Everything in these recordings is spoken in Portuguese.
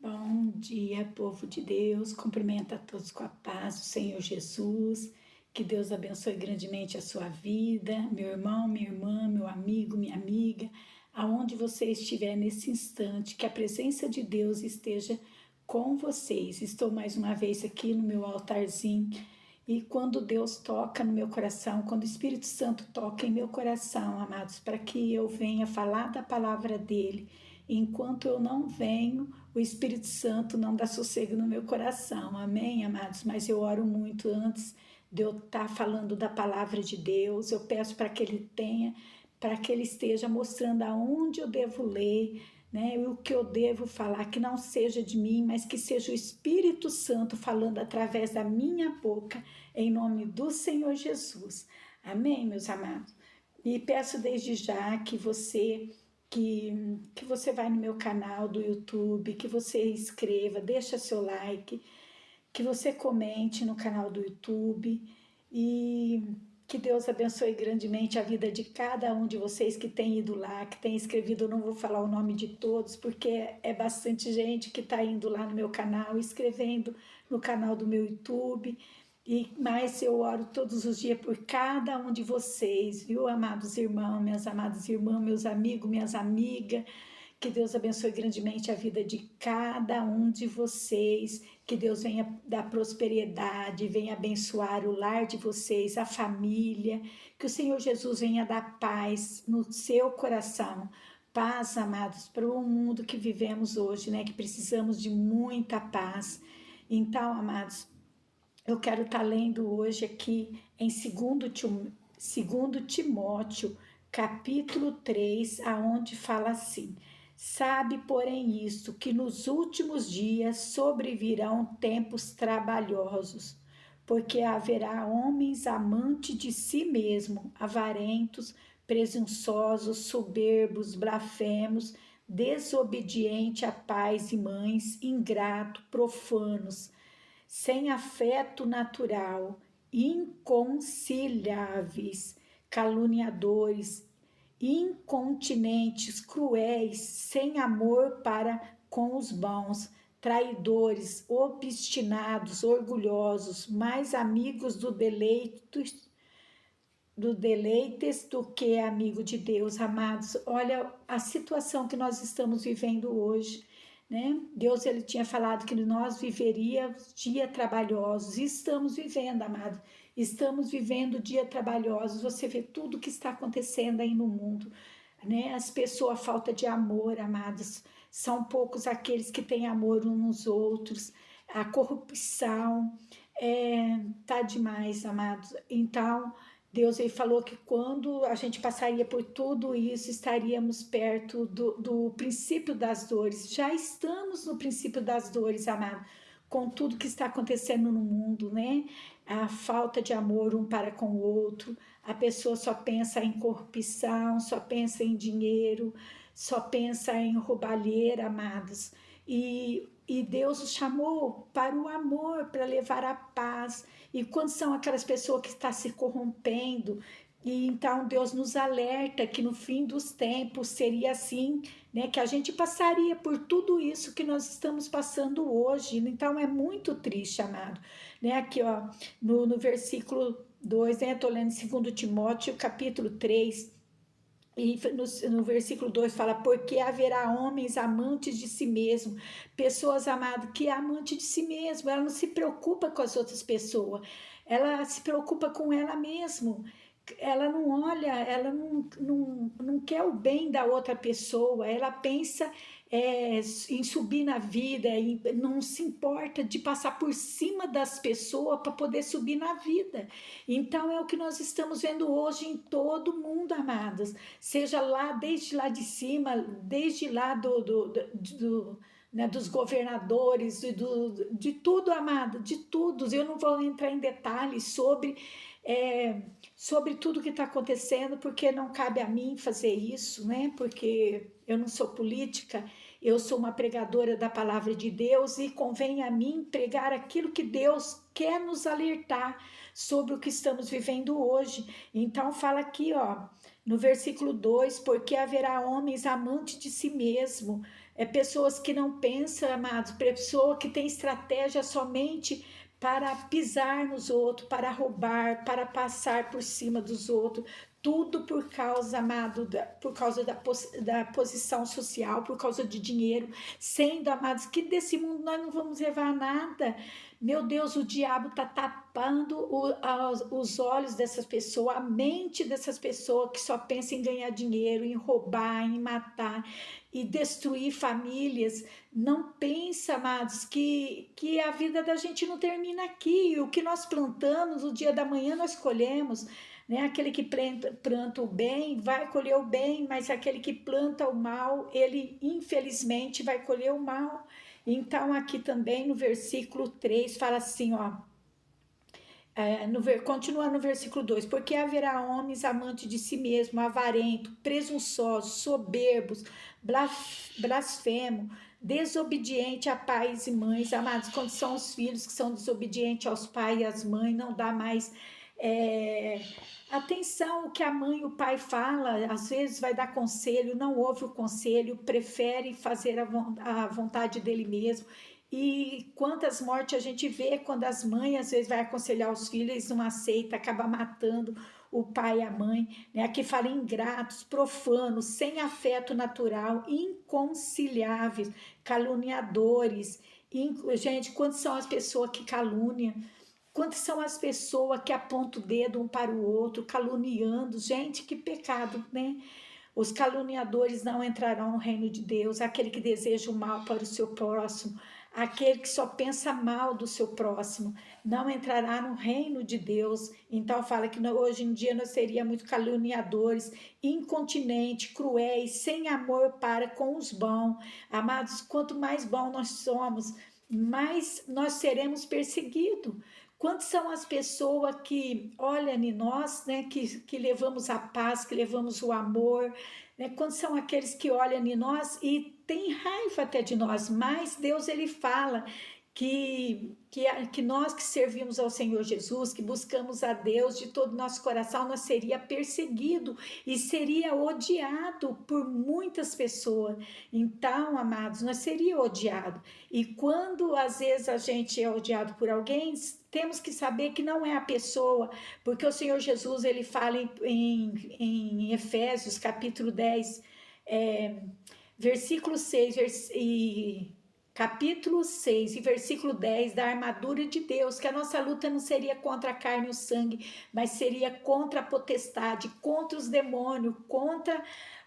Bom dia, povo de Deus. Cumprimento a todos com a paz do Senhor Jesus. Que Deus abençoe grandemente a sua vida, meu irmão, minha irmã, meu amigo, minha amiga, aonde você estiver nesse instante, que a presença de Deus esteja com vocês. Estou mais uma vez aqui no meu altarzinho e quando Deus toca no meu coração, quando o Espírito Santo toca em meu coração, amados, para que eu venha falar da palavra dele, enquanto eu não venho, o Espírito Santo não dá sossego no meu coração, amém, amados? Mas eu oro muito antes de eu estar falando da palavra de Deus, eu peço para que ele tenha, para que ele esteja mostrando aonde eu devo ler, né? O que eu devo falar, que não seja de mim, mas que seja o Espírito Santo falando através da minha boca, em nome do Senhor Jesus. Amém, meus amados? E peço desde já que você vai no meu canal do YouTube, que você escreva, deixa seu like, que você comente no canal do YouTube e que Deus abençoe grandemente a vida de cada um de vocês que tem ido lá, que tem escrevido. Eu não vou falar o nome de todos, porque é bastante gente que está indo lá no meu canal, escrevendo no canal do meu YouTube. Mas eu oro todos os dias por cada um de vocês, viu, amados irmãos, minhas amadas irmãs, meus amigos, minhas amigas. Que Deus abençoe grandemente a vida de cada um de vocês. Que Deus venha dar prosperidade, venha abençoar o lar de vocês, a família. Que o Senhor Jesus venha dar paz no seu coração. Paz, amados, para o mundo que vivemos hoje, né? Que precisamos de muita paz. Então, amados, eu quero estar lendo hoje aqui em 2 Timóteo, capítulo 3, aonde fala assim: sabe, porém, isto, que nos últimos dias sobrevirão tempos trabalhosos, porque haverá homens amantes de si mesmo, avarentos, presunçosos, soberbos, blasfemos, desobedientes a pais e mães, ingrato, profanos, sem afeto natural, inconciliáveis, caluniadores, incontinentes, cruéis, sem amor para com os bons, traidores, obstinados, orgulhosos, mais amigos do deleites do que amigo de Deus, amados. Olha a situação que nós estamos vivendo hoje, né? Deus, ele tinha falado que nós viveríamos dias trabalhosos, e estamos vivendo, amado. Estamos vivendo dias trabalhosos. Você vê tudo que está acontecendo aí no mundo, né? As pessoas, a falta de amor, amados. São poucos aqueles que têm amor uns nos outros. A corrupção tá demais, amados. Então, Deus, ele falou que quando a gente passaria por tudo isso, estaríamos perto do princípio das dores. Já estamos no princípio das dores, amado, com tudo que está acontecendo no mundo, né? A falta de amor um para com o outro, a pessoa só pensa em corrupção, só pensa em dinheiro, só pensa em roubalheira, amados. E Deus os chamou para o amor, para levar a paz. E quando são aquelas pessoas que estão se corrompendo, e então Deus nos alerta que no fim dos tempos seria assim, né? Que a gente passaria por tudo isso que nós estamos passando hoje. Então é muito triste, amado. Né? Aqui, ó, no versículo 2, né? Estou lendo 2 Timóteo, capítulo 3. E no versículo 2 fala: porque haverá homens amantes de si mesmo, pessoas, amadas, que é amante de si mesmo, ela não se preocupa com as outras pessoas, ela se preocupa com ela mesma, ela não olha, ela não quer o bem da outra pessoa, ela pensa em subir na vida, não se importa de passar por cima das pessoas para poder subir na vida. Então é o que nós estamos vendo hoje em todo mundo, amadas, seja lá, desde lá de cima, desde lá né, dos governadores, de tudo, amada, de tudo. Eu não vou entrar em detalhes sobre tudo que está acontecendo, porque não cabe a mim fazer isso, né? Porque eu não sou política, eu sou uma pregadora da palavra de Deus e convém a mim pregar aquilo que Deus quer nos alertar sobre o que estamos vivendo hoje. Então fala aqui, ó, no versículo 2: porque haverá homens amantes de si mesmo, pessoas que não pensam, amados, pessoa que tem estratégia somente para pisar nos outros, para roubar, para passar por cima dos outros, tudo por causa, amado, por causa da posição social, por causa de dinheiro, sendo, amados, que desse mundo nós não vamos levar nada. Meu Deus, o diabo está tapando os olhos dessas pessoas, a mente dessas pessoas que só pensam em ganhar dinheiro, em roubar, em matar e destruir famílias. Não pensa, amados, que a vida da gente não termina aqui. O que nós plantamos, o dia da manhã nós colhemos. Né? Aquele que planta o bem vai colher o bem, mas aquele que planta o mal, ele infelizmente vai colher o mal. Então, aqui também no versículo 3 fala assim, ó. Continua no versículo 2: porque haverá homens amantes de si mesmo, avarentos, presunçosos, soberbos, blasfemos, desobediente a pais e mães. Amados, quando são os filhos que são desobedientes aos pais e às mães, não dá mais atenção ao que a mãe e o pai fala, às vezes vai dar conselho, não ouve o conselho, prefere fazer a vontade dele mesmo. E quantas mortes a gente vê quando as mães às vezes vai aconselhar os filhos, eles não aceitam, acaba matando o pai e a mãe, né? Aqui fala ingratos, profanos, sem afeto natural, inconciliáveis, caluniadores. Gente, quantas são as pessoas que caluniam? Quantas são as pessoas que apontam o dedo um para o outro, caluniando? Gente, que pecado, né? Os caluniadores não entrarão no reino de Deus. Aquele que deseja o mal para o seu próximo, aquele que só pensa mal do seu próximo, não entrará no reino de Deus. Então fala que hoje em dia nós seríamos muito caluniadores, incontinentes, cruéis, sem amor para com os bons. Amados, quanto mais bom nós somos, mais nós seremos perseguidos. Quantas são as pessoas que olham em nós, né, que levamos a paz, que levamos o amor, né? Quantos são aqueles que olham em nós e têm raiva até de nós, mas Deus ele fala que nós que servimos ao Senhor Jesus, que buscamos a Deus de todo o nosso coração, nós seria perseguido e seria odiado por muitas pessoas. Então, amados, nós seria odiado. E quando às vezes a gente é odiado por alguém, temos que saber que não é a pessoa, porque o Senhor Jesus ele fala em Efésios capítulo 10, versículo 6 capítulo 6 e versículo 10 da armadura de Deus, que a nossa luta não seria contra a carne e o sangue, mas seria contra a potestade, contra os demônios, contra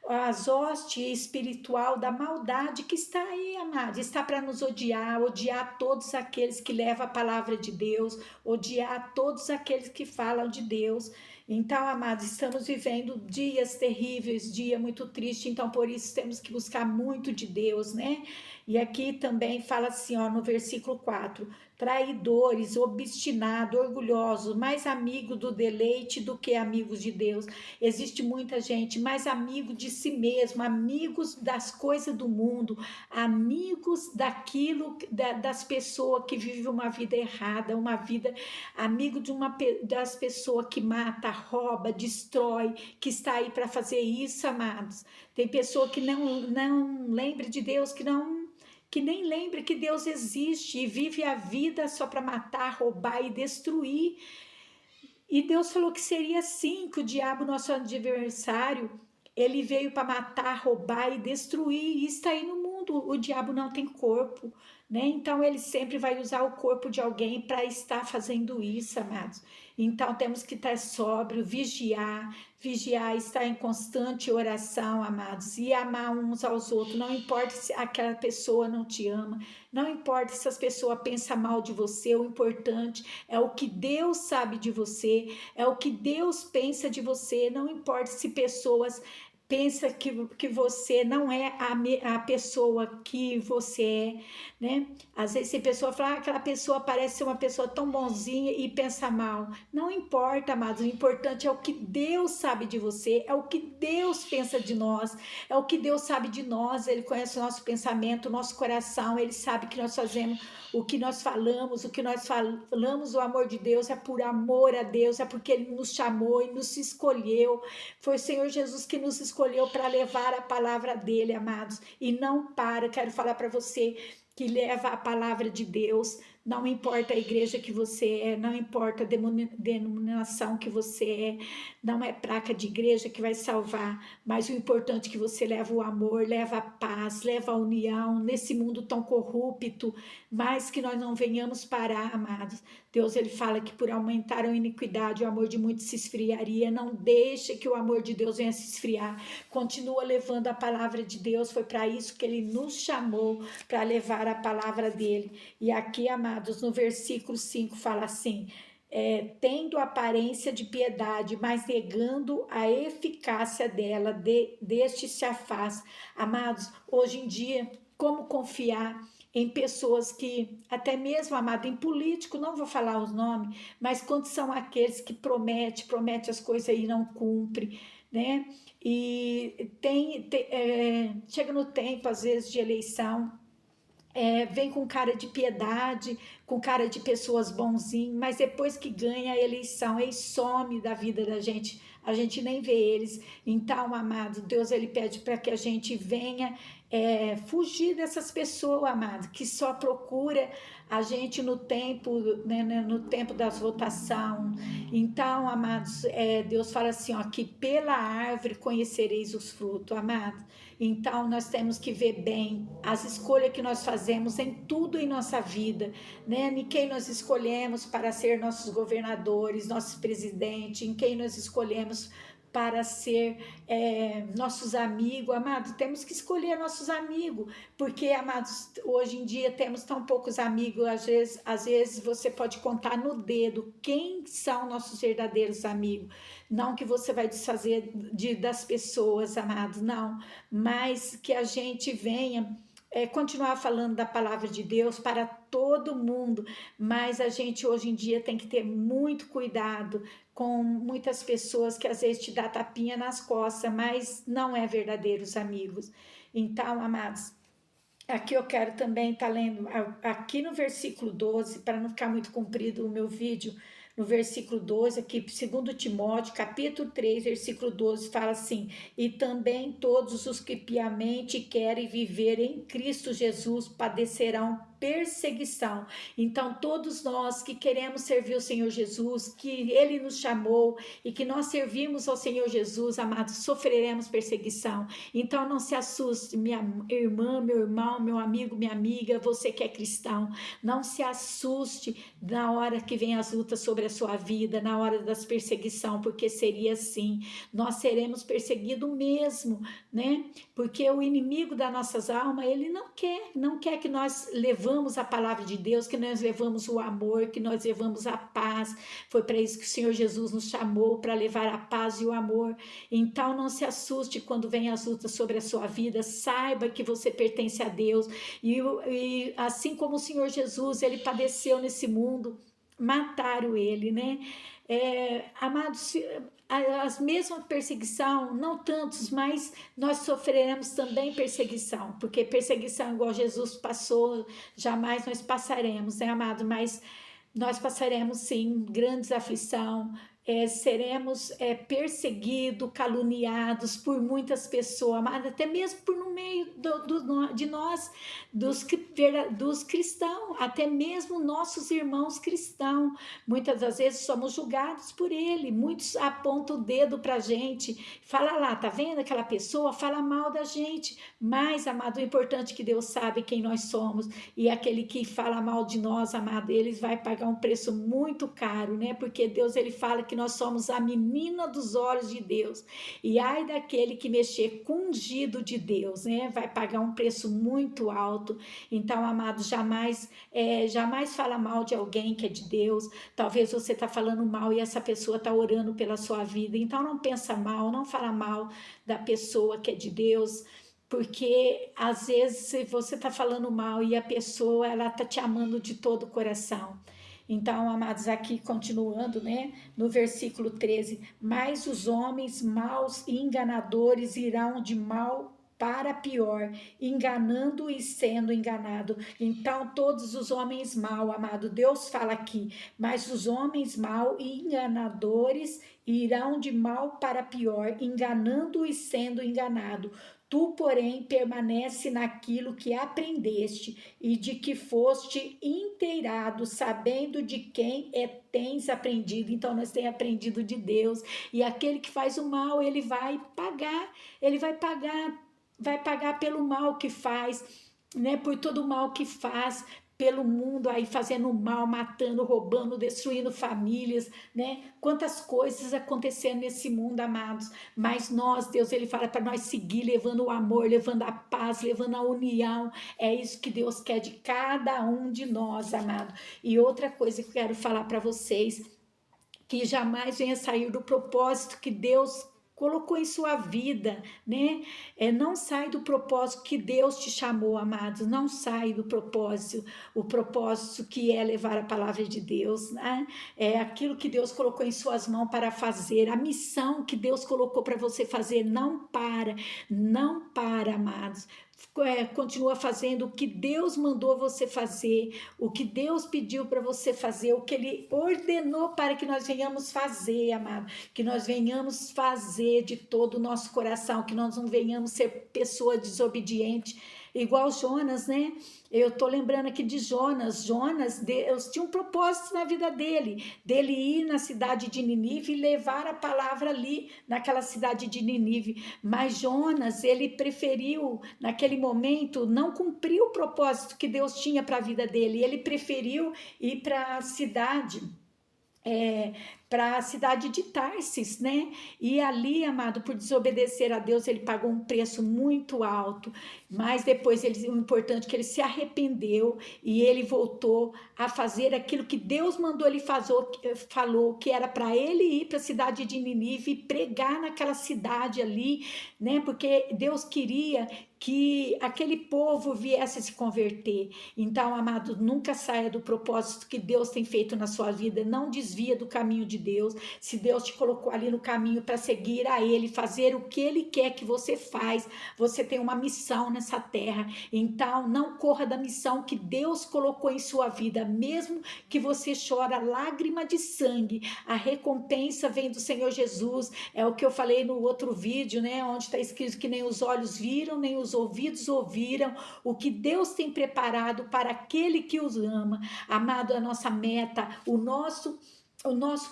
as hostes espiritual da maldade que está aí, amado, está para nos odiar todos aqueles que levam a palavra de Deus, odiar todos aqueles que falam de Deus. Então, amados, estamos vivendo dias terríveis, dia muito triste, então por isso temos que buscar muito de Deus, né? E aqui também fala assim, ó, no versículo 4: traidores, obstinados, orgulhosos, mais amigos do deleite do que amigos de Deus. Existe muita gente mais amigo de si mesmo, amigos das coisas do mundo, amigos daquilo, das pessoas que vivem uma vida errada, uma vida, amigo das pessoas que mata, rouba, destrói, que está aí para fazer isso, amados. Tem pessoa que não lembra de Deus, que nem lembra que Deus existe e vive a vida só para matar, roubar e destruir. E Deus falou que seria assim, que o diabo, nosso adversário, ele veio para matar, roubar e destruir, e está aí no mundo. O diabo não tem corpo, né? Então ele sempre vai usar o corpo de alguém para estar fazendo isso, amados. Então temos que estar sóbrio, vigiar, estar em constante oração, amados, e amar uns aos outros. Não importa se aquela pessoa não te ama, não importa se as pessoas pensam mal de você, o importante é o que Deus sabe de você, é o que Deus pensa de você. Não importa se pessoas pensa que você não é a pessoa que você é, né? Às vezes a pessoa fala, aquela pessoa parece ser uma pessoa tão bonzinha e pensa mal. Não importa, amados, o importante é o que Deus sabe de você, é o que Deus pensa de nós, é o que Deus sabe de nós. Ele conhece o nosso pensamento, o nosso coração, ele sabe que nós fazemos, o que nós falamos, o amor de Deus é por amor a Deus, é porque ele nos chamou e nos escolheu. Foi o Senhor Jesus que nos escolheu escolheu para levar a palavra dele, amados, e não para. Quero falar para você que leva a palavra de Deus, não importa a igreja que você é, não importa a denominação que você é, não é placa de igreja que vai salvar, mas o importante é que você leva o amor, leva a paz, leva a união nesse mundo tão corrupto, mas que nós não venhamos parar, amados. Deus, ele fala que por aumentar a iniquidade, o amor de muitos se esfriaria. Não deixe que o amor de Deus venha se esfriar. Continua levando a palavra de Deus, foi para isso que ele nos chamou, para levar a palavra dele. E aqui, amados, no versículo 5 fala assim: tendo aparência de piedade, mas negando a eficácia dela, deste se afasta. Amados, hoje em dia, como confiar em pessoas que, até mesmo, amado, em político, não vou falar os nomes, mas quando são aqueles que promete as coisas e não cumpre, né? E chega no tempo, às vezes, de eleição, vem com cara de piedade, com cara de pessoas bonzinhas, mas depois que ganha a eleição, eles some da vida da gente, a gente nem vê eles. Então, amado, Deus, ele pede para que a gente venha fugir dessas pessoas, amado, que só procura a gente no tempo, né, no tempo das votações. Então, amados, Deus fala assim, ó, que pela árvore conhecereis os frutos, amado. Então, nós temos que ver bem as escolhas que nós fazemos em tudo em nossa vida, né? Em quem nós escolhemos para ser nossos governadores, nossos presidentes, em quem nós escolhemos para ser nossos amigos, amados. Temos que escolher nossos amigos, porque, amados, hoje em dia temos tão poucos amigos, às vezes você pode contar no dedo quem são nossos verdadeiros amigos. Não que você vai desfazer das pessoas, amados, não, mas que a gente venha continuar falando da palavra de Deus para todo mundo, mas a gente hoje em dia tem que ter muito cuidado com muitas pessoas que às vezes te dá tapinha nas costas, mas não é verdadeiros amigos. Então, amados, aqui eu quero também estar lendo, aqui no versículo 12, para não ficar muito comprido o meu vídeo, no versículo 12, aqui, 2 Timóteo, capítulo 3, versículo 12, fala assim: e também todos os que piamente querem viver em Cristo Jesus padecerão perseguição. Então, todos nós que queremos servir o Senhor Jesus, que Ele nos chamou e que nós servimos ao Senhor Jesus, amados, sofreremos perseguição. Então, não se assuste, minha irmã, meu irmão, meu amigo, minha amiga, você que é cristão, não se assuste na hora que vem as lutas sobre a sua vida, na hora das perseguição, porque seria assim, nós seremos perseguidos mesmo, né? Porque o inimigo das nossas almas, ele não quer que nós levamos a palavra de Deus, que nós levamos o amor, que nós levamos a paz. Foi para isso que o Senhor Jesus nos chamou, para levar a paz e o amor. Então não se assuste quando vem as lutas sobre a sua vida, saiba que você pertence a Deus, e assim como o Senhor Jesus, ele padeceu nesse mundo, mataram ele, né? Amados, as mesmas perseguição, não tantos, mas nós sofreremos também perseguição, porque perseguição igual Jesus passou, jamais nós passaremos, né, amado? Mas nós passaremos sim grandes aflição, seremos perseguidos, caluniados por muitas pessoas, amado, até mesmo por no meio de nós, dos cristãos, até mesmo nossos irmãos cristãos, muitas das vezes somos julgados por ele, muitos apontam o dedo para a gente, fala lá, tá vendo aquela pessoa, fala mal da gente, mas, amado, o importante é que Deus sabe quem nós somos, e aquele que fala mal de nós, amado, ele vai pagar um preço muito caro, né, porque Deus, ele fala que nós somos a menina dos olhos de Deus, e ai daquele que mexer com o ungido de Deus, né, vai pagar um preço muito alto. Então, amado, jamais fala mal de alguém que é de Deus. Talvez você está falando mal e essa pessoa está orando pela sua vida, então não pensa mal, não fala mal da pessoa que é de Deus, porque às vezes você está falando mal e a pessoa, ela está te amando de todo o coração. Então, amados, aqui continuando, né, no versículo 13: mas os homens maus e enganadores irão de mal para pior, enganando e sendo enganado. Então, todos os homens maus, amado, Deus fala aqui, mas os homens maus e enganadores irão de mal para pior, enganando e sendo enganado. Tu, porém, permanece naquilo que aprendeste e de que foste inteirado, sabendo de quem tens aprendido. Então, nós temos aprendido de Deus. E aquele que faz o mal, ele vai pagar pelo mal que faz, né? Por todo o mal que faz pelo mundo aí, fazendo mal, matando, roubando, destruindo famílias, né? Quantas coisas acontecendo nesse mundo, amados. Mas nós, Deus, ele fala para nós seguir levando o amor, levando a paz, levando a união. É isso que Deus quer de cada um de nós, amado. E outra coisa que eu quero falar para vocês, que jamais venha sair do propósito que Deus colocou em sua vida, né? Não sai do propósito que Deus te chamou, amados, não sai do propósito, o propósito que é levar a palavra de Deus, né? É aquilo que Deus colocou em suas mãos para fazer, a missão que Deus colocou para você fazer, não para, amados. Continua fazendo o que Deus mandou você fazer, o que Deus pediu para você fazer, o que Ele ordenou para que nós venhamos fazer, amado, que nós venhamos fazer de todo o nosso coração, que nós não venhamos ser pessoa desobediente, igual Jonas, né? Eu tô lembrando aqui de Jonas. Deus tinha um propósito na vida dele ir na cidade de Nínive e levar a palavra ali naquela cidade de Nínive. Mas Jonas, ele preferiu, naquele momento, não cumprir o propósito que Deus tinha para a vida dele. Ele preferiu ir para a cidade. Para a cidade de Tarsis, né? E ali, amado, por desobedecer a Deus, ele pagou um preço muito alto, mas depois o importante é que ele se arrependeu e ele voltou a fazer aquilo que Deus mandou ele fazer, falou que era para ele ir para a cidade de Nínive e pregar naquela cidade ali, né? Porque Deus queria que aquele povo viesse a se converter. Então, amado, nunca saia do propósito que Deus tem feito na sua vida, não desvia do caminho de Deus. Se Deus te colocou ali no caminho para seguir a Ele, fazer o que Ele quer que você faz, você tem uma missão nessa terra. Então, não corra da missão que Deus colocou em sua vida, mesmo que você chora lágrima de sangue, a recompensa vem do Senhor Jesus. É o que eu falei no outro vídeo, né? Onde está escrito que nem os olhos viram, nem os ouvidos ouviram o que Deus tem preparado para aquele que os ama. Amado, a nossa meta, o nosso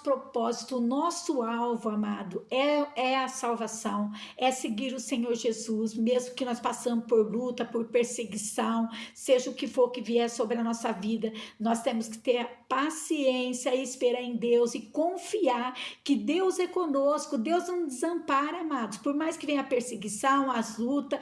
propósito, o nosso alvo, amado, é a salvação, é seguir o Senhor Jesus, mesmo que nós passamos por luta, por perseguição, seja o que for que vier sobre a nossa vida, nós temos que ter paciência e esperar em Deus e confiar que Deus é conosco, Deus não desampara, amados, por mais que venha a perseguição, as lutas,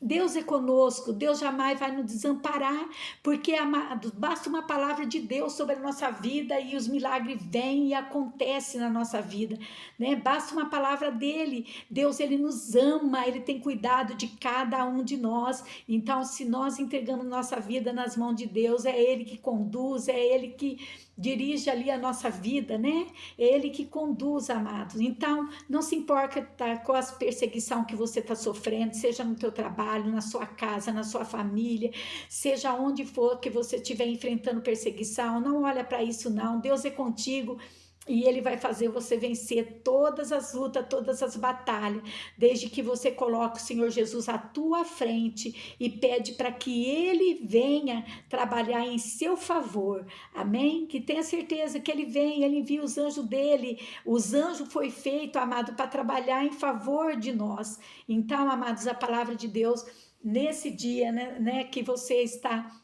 Deus é conosco, Deus jamais vai nos desamparar, porque, amados, basta uma palavra de Deus sobre a nossa vida e os milagres vêm e acontecem na nossa vida, né? Basta uma palavra dele, Deus, ele nos ama, ele tem cuidado de cada um de nós. Então, se nós entregamos nossa vida nas mãos de Deus, é ele que conduz, é ele que dirige ali a nossa vida, né? É ele que conduz, amados. Então, não se importa com as perseguição que você está sofrendo, seja no teu trabalho, na sua casa, na sua família, seja onde for que você estiver enfrentando perseguição, não olha para isso não, Deus é contigo. E ele vai fazer você vencer todas as lutas, todas as batalhas, desde que você coloque o Senhor Jesus à tua frente e pede para que ele venha trabalhar em seu favor. Amém? Que tenha certeza que ele vem, ele envia os anjos dele. Os anjos foi feito, amado, para trabalhar em favor de nós. Então, amados, a palavra de Deus nesse dia, né, que você está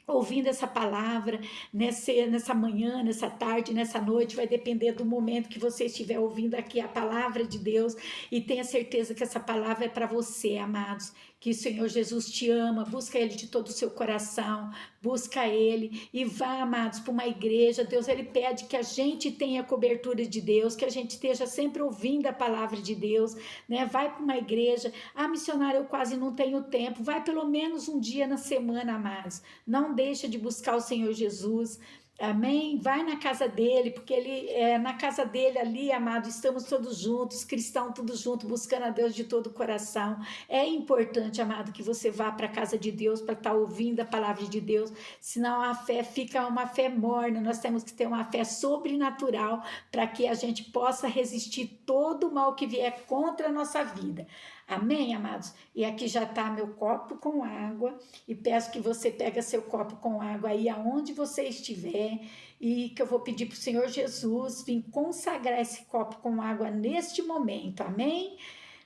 ouvindo essa palavra, nessa manhã, nessa tarde, nessa noite, vai depender do momento que você estiver ouvindo aqui a palavra de Deus, e tenha certeza que essa palavra é para você, amados, que o Senhor Jesus te ama, busca Ele de todo o seu coração, busca Ele, e vá, amados, para uma igreja. Deus, Ele pede que a gente tenha cobertura de Deus, que a gente esteja sempre ouvindo a palavra de Deus, né? Vai para uma igreja. Missionária, eu quase não tenho tempo. Vai pelo menos um dia na semana, amados. Não deixa de buscar o Senhor Jesus. Amém? Vai na casa dele, porque na casa dele ali, amado, estamos todos juntos, cristãos todos juntos, buscando a Deus de todo o coração. É importante, amado, que você vá para a casa de Deus para estar ouvindo a palavra de Deus, senão a fé fica uma fé morna. Nós temos que ter uma fé sobrenatural para que a gente possa resistir todo o mal que vier contra a nossa vida. Amém, amados? E aqui já está meu copo com água, e peço que você pegue seu copo com água aí aonde você estiver, e que eu vou pedir para o Senhor Jesus vir consagrar esse copo com água neste momento, amém?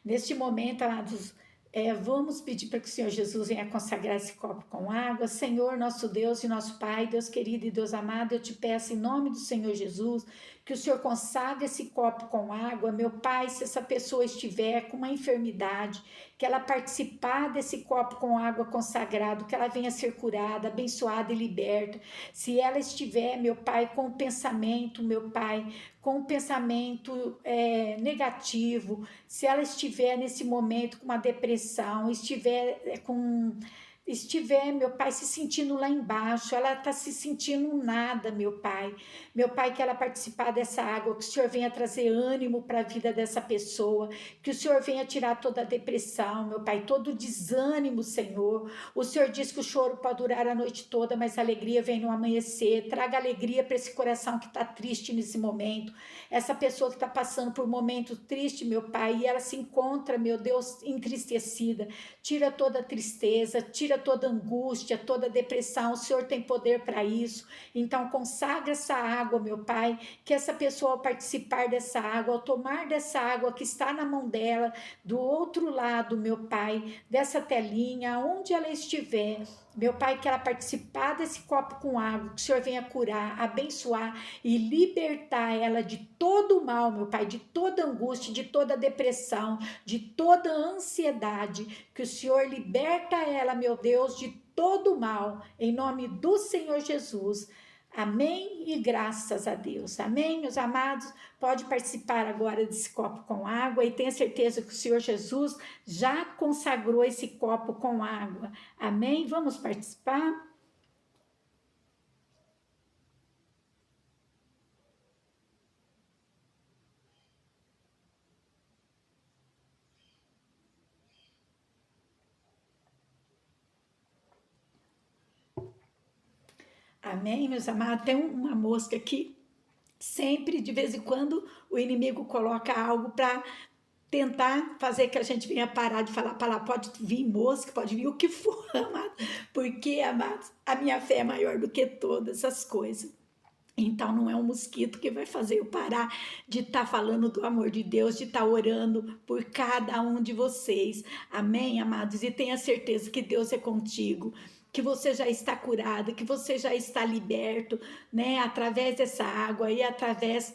Neste momento, amados, vamos pedir para que o Senhor Jesus venha consagrar esse copo com água. Senhor, nosso Deus e nosso Pai, Deus querido e Deus amado, eu te peço em nome do Senhor Jesus, que o Senhor consagre esse copo com água. Meu Pai, se essa pessoa estiver com uma enfermidade, que ela participar desse copo com água consagrado, que ela venha ser curada, abençoada e liberta. Se ela estiver, meu Pai, com pensamento, meu Pai, com pensamento negativo, se ela estiver nesse momento com uma depressão, estiver, meu Pai, se sentindo lá embaixo, ela está se sentindo nada, meu Pai. Meu Pai, que ela participar dessa água, que o Senhor venha trazer ânimo para a vida dessa pessoa, que o Senhor venha tirar toda a depressão, meu Pai, todo o desânimo, Senhor. O Senhor diz que o choro pode durar a noite toda, mas a alegria vem no amanhecer. Traga alegria para esse coração que está triste nesse momento. Essa pessoa que está passando por um momento triste, meu Pai, e ela se encontra, meu Deus, entristecida. Tira toda a tristeza, tira toda a angústia, toda a depressão. O Senhor tem poder para isso. Então, consagra essa água, meu Pai, que essa pessoa, ao participar dessa água, ao tomar dessa água que está na mão dela, do outro lado, meu Pai, dessa telinha, onde ela estiver, meu Pai, que ela participar desse copo com água, que o Senhor venha curar, abençoar e libertar ela de todo o mal, meu Pai, de toda angústia, de toda depressão, de toda ansiedade, que o Senhor liberta ela, meu Deus, de todo o mal, em nome do Senhor Jesus. Amém e graças a Deus. Amém, meus amados? Pode participar agora desse copo com água e tenha certeza que o Senhor Jesus já consagrou esse copo com água. Amém? Vamos participar? Amém, meus amados? Tem uma mosca aqui. Sempre, de vez em quando, o inimigo coloca algo para tentar fazer que a gente venha parar de falar para lá. Pode vir mosca, pode vir o que for, amado. Porque, amados, a minha fé é maior do que todas essas coisas. Então, não é um mosquito que vai fazer eu parar de estar falando do amor de Deus, de estar orando por cada um de vocês. Amém, amados? E tenha certeza que Deus é contigo, que você já está curado, que você já está liberto, né? Através dessa água e através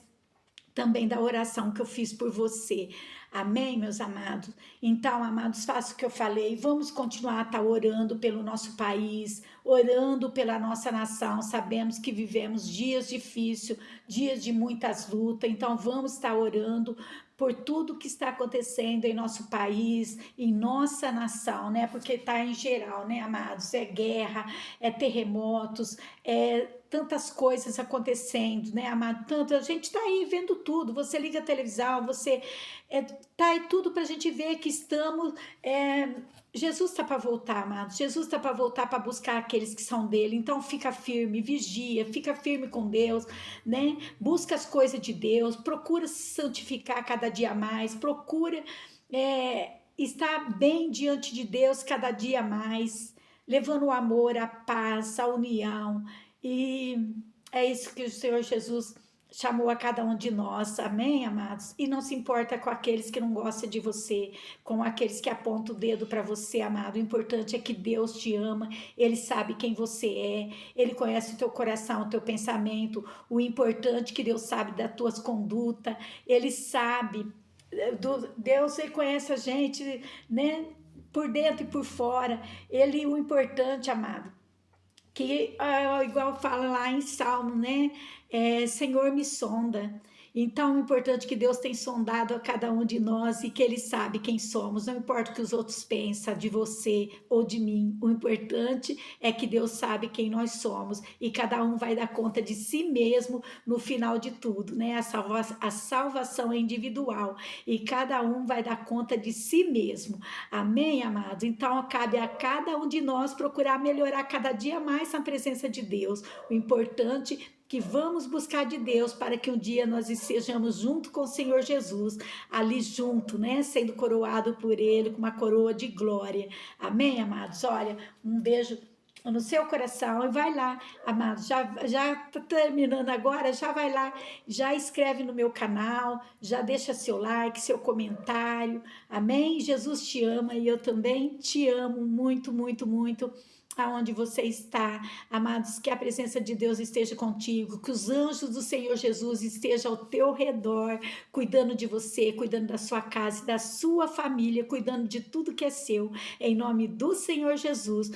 também da oração que eu fiz por você. Amém, meus amados? Então, amados, faça o que eu falei. Vamos continuar a estar orando pelo nosso país, orando pela nossa nação. Sabemos que vivemos dias difíceis, dias de muitas lutas. Então, vamos estar orando por tudo que está acontecendo em nosso país, em nossa nação, né? Porque está em geral, né, amados? É guerra, é terremotos, é tantas coisas acontecendo, né, amado? Tanto, a gente está aí vendo tudo. Você liga a televisão, você tá aí tudo para a gente ver que estamos. Jesus está para voltar, amados. Jesus está para voltar para buscar aqueles que são dele. Então fica firme, vigia, fica firme com Deus, né? Busca as coisas de Deus, procura se santificar cada dia mais, procura estar bem diante de Deus cada dia mais, levando o amor, a paz, a união. E é isso que o Senhor Jesus chamou a cada um de nós, amém, amados? E não se importa com aqueles que não gostam de você, com aqueles que apontam o dedo para você, amado. O importante é que Deus te ama, Ele sabe quem você é, Ele conhece o teu coração, o teu pensamento. O importante é que Deus sabe das tuas condutas, Ele sabe, Deus Ele conhece a gente, né? Por dentro e por fora. O importante, amado, que igual fala lá em Salmo, né? Senhor, me sonda Então, o importante é que Deus tem sondado a cada um de nós e que Ele sabe quem somos. Não importa o que os outros pensam de você ou de mim. O importante é que Deus sabe quem nós somos e cada um vai dar conta de si mesmo no final de tudo, né? A salvação é individual e cada um vai dar conta de si mesmo. Amém, amados? Então, cabe a cada um de nós procurar melhorar cada dia mais na presença de Deus. O importante que vamos buscar de Deus para que um dia nós estejamos junto com o Senhor Jesus, ali junto, né, sendo coroado por Ele com uma coroa de glória. Amém, amados? Olha, um beijo no seu coração e vai lá, amados, já tá terminando agora, já vai lá, já escreve no meu canal, já deixa seu like, seu comentário, amém? Jesus te ama e eu também te amo muito, muito, muito, aonde você está, amados, que a presença de Deus esteja contigo, que os anjos do Senhor Jesus estejam ao teu redor, cuidando de você, cuidando da sua casa, da sua família, cuidando de tudo que é seu, em nome do Senhor Jesus.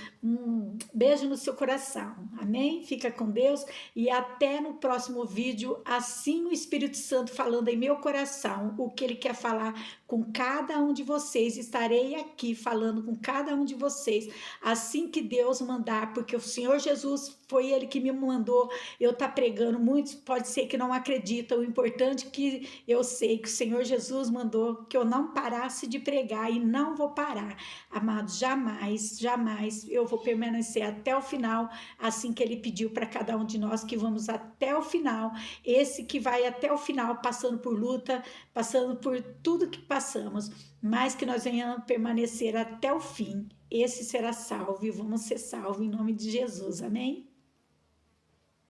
Beijo no seu coração, amém? Fica com Deus e até no próximo vídeo, assim o Espírito Santo falando em meu coração, o que Ele quer falar com cada um de vocês, estarei aqui falando com cada um de vocês, assim que Deus mandar, porque o Senhor Jesus foi Ele que me mandou eu estar pregando. Muitos pode ser que não acreditam, o importante é que eu sei que o Senhor Jesus mandou que eu não parasse de pregar e não vou parar, amados, jamais, jamais eu vou permanecer até o final, assim que Ele pediu para cada um de nós, que vamos até o final, esse que vai até o final, passando por luta, passando por tudo que passamos, mas que nós venhamos permanecer até o fim. Esse será salvo e vamos ser salvos em nome de Jesus, amém?